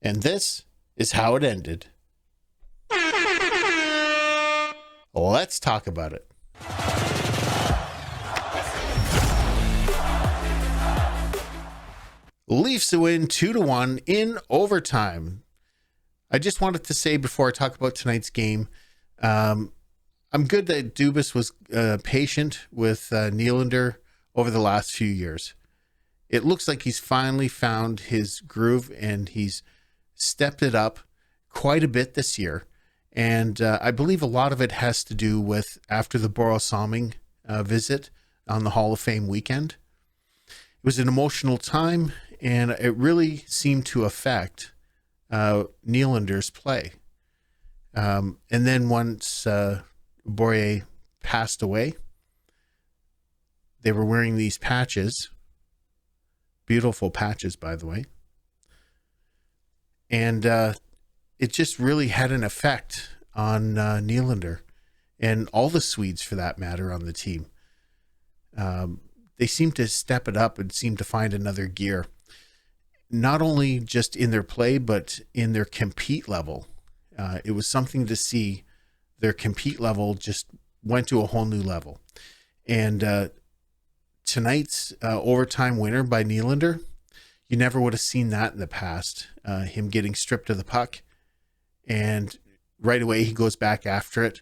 And this is how it ended. Let's talk about it. Leafs win 2-1 in overtime. I just wanted to say before I talk about tonight's game, I'm good that Dubas was patient with Nylander over the last few years. It looks like he's finally found his groove and he's stepped it up quite a bit this year. And I believe a lot of it has to do with after the Borrell-Salming visit on the Hall of Fame weekend. It was an emotional time, and it really seemed to affect Nylander's play. And then once Gauthier passed away, they were wearing these patches, beautiful patches, by the way. And it just really had an effect on Nylander and all the Swedes, for that matter, on the team. They seemed to step it up and seem to find another gear, not only just in their play, but in their compete level. It was something to see. Their compete level just went to a whole new level. And tonight's overtime winner by Nylander, you never would have seen that in the past. Him getting stripped of the puck, and right away he goes back after it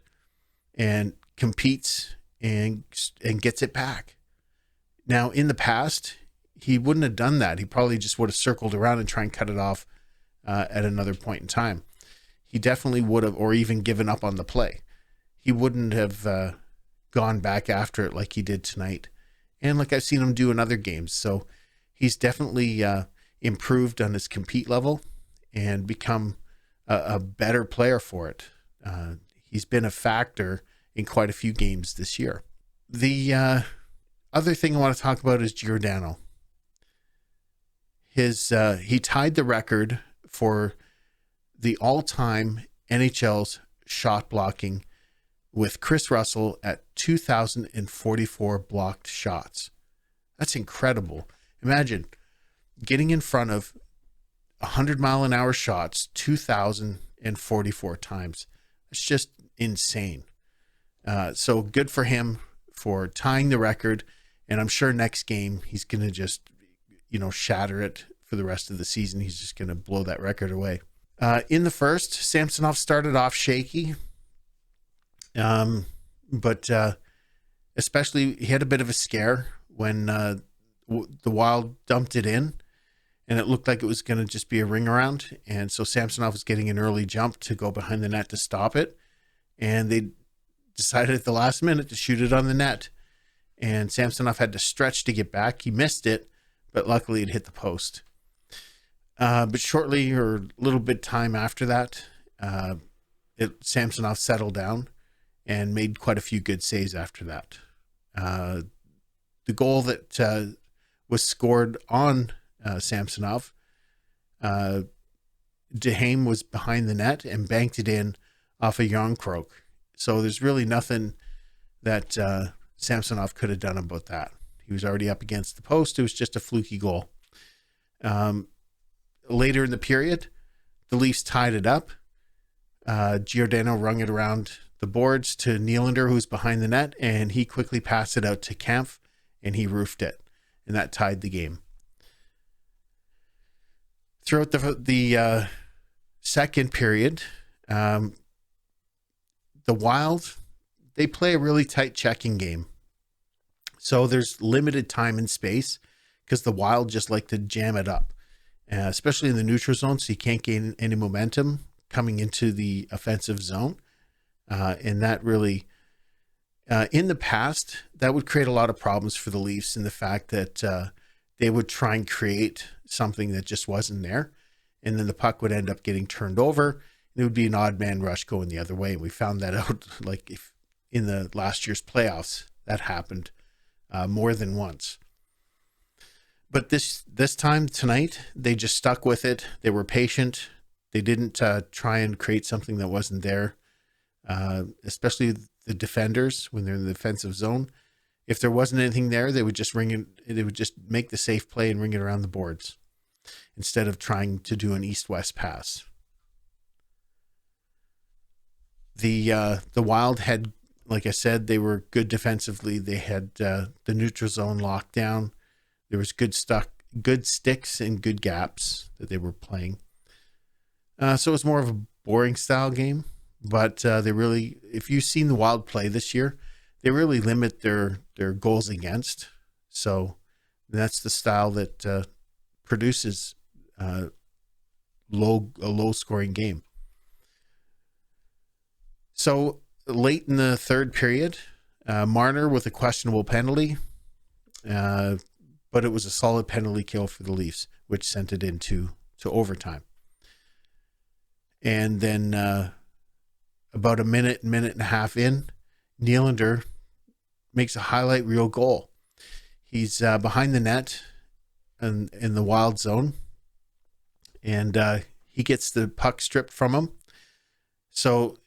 and competes and gets it back. Now, in the past, he wouldn't have done that. He probably just would have circled around and tried and cut it off at another point in time. He definitely would have, or even given up on the play. He wouldn't have gone back after it like he did tonight, and like I've seen him do in other games. So he's definitely improved on his compete level and become a better player for it. He's been a factor in quite a few games this year. The other thing I want to talk about is Giordano. He tied the record for the all-time NHL's shot blocking with Kris Russell at 2,044 blocked shots. That's incredible. Imagine getting in front of 100-mile-an-hour shots 2,044 times. It's just insane. So good for him for tying the record, and I'm sure next game he's going to just, shatter it for the rest of the season. He's just going to blow that record away. In the first, Samsonov started off shaky, but especially he had a bit of a scare when the Wild dumped it in, and it looked like it was going to just be a ring around. And so Samsonov was getting an early jump to go behind the net to stop it, and they decided at the last minute to shoot it on the net. And Samsonov had to stretch to get back. He missed it, but luckily it hit the post. But shortly, or a little bit time after that, Samsonov settled down and made quite a few good saves after that. The goal that was scored on Samsonov, Duhaime was behind the net and banked it in off a Yarncroak. So there's really nothing that Samsonov could have done about that. He was already up against the post. It was just a fluky goal. Later in the period, the Leafs tied it up. Giordano rung it around the boards to Nylander, who's behind the net, and he quickly passed it out to Kampf, and he roofed it, and that tied the game. Throughout the second period, the Wild, they play a really tight checking game. So there's limited time and space because the Wild just like to jam it up. Especially in the neutral zone, so you can't gain any momentum coming into the offensive zone. And that really, in the past, that would create a lot of problems for the Leafs in the fact that they would try and create something that just wasn't there. And then the puck would end up getting turned over. And it would be an odd man rush going the other way. And we found that out like if in the last year's playoffs, that happened more than once. But this time tonight, they just stuck with it. They were patient. They didn't try and create something that wasn't there, especially the defenders when they're in the defensive zone. If there wasn't anything there, they would just ring it. They would just make the safe play and ring it around the boards. instead of trying to do an east-west pass. The Wild had, like I said, they were good defensively. They had the neutral zone locked down. There was good sticks and good gaps that they were playing. So it was more of a boring style game, but they really, if you've seen the Wild play this year, they really limit their goals against. So that's the style that produces a low scoring game. So late in the third period, Marner with a questionable penalty, but it was a solid penalty kill for the Leafs, which sent it into overtime. And then about a minute and a half in, Nylander makes a highlight reel goal. He's behind the net in the Wild zone, and he gets the puck stripped from him. So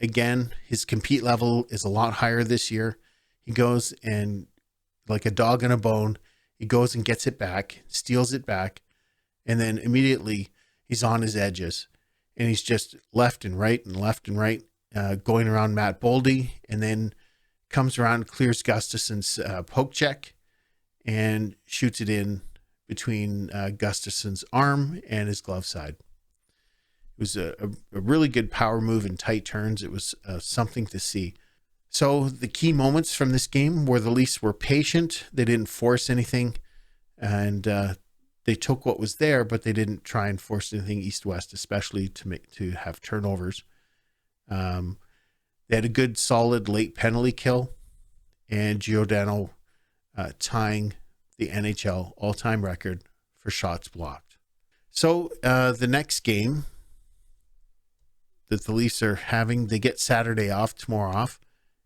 again, his compete level is a lot higher this year. He goes and, like a dog on a bone, he goes and gets it back, steals it back, and then immediately he's on his edges. And he's just left and right, going around Matt Boldy, and then comes around, clears Gustafsson's poke check, and shoots it in between Gustafsson's arm and his glove side. It was a really good power move in tight turns. It was something to see. So the key moments from this game were the Leafs were patient. They didn't force anything, and they took what was there, but they didn't try and force anything east-west, especially to have turnovers. They had a good, solid late penalty kill, and Giordano tying the NHL all-time record for shots blocked. So the next game that the Leafs are having, they get Saturday off, tomorrow off,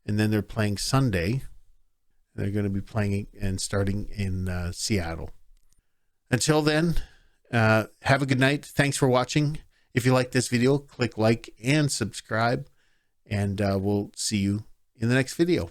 and then they're playing Sunday. They're going to be playing and starting in Seattle. Until then, have a good night. Thanks for watching. If you like this video, click like and subscribe, and we'll see you in the next video.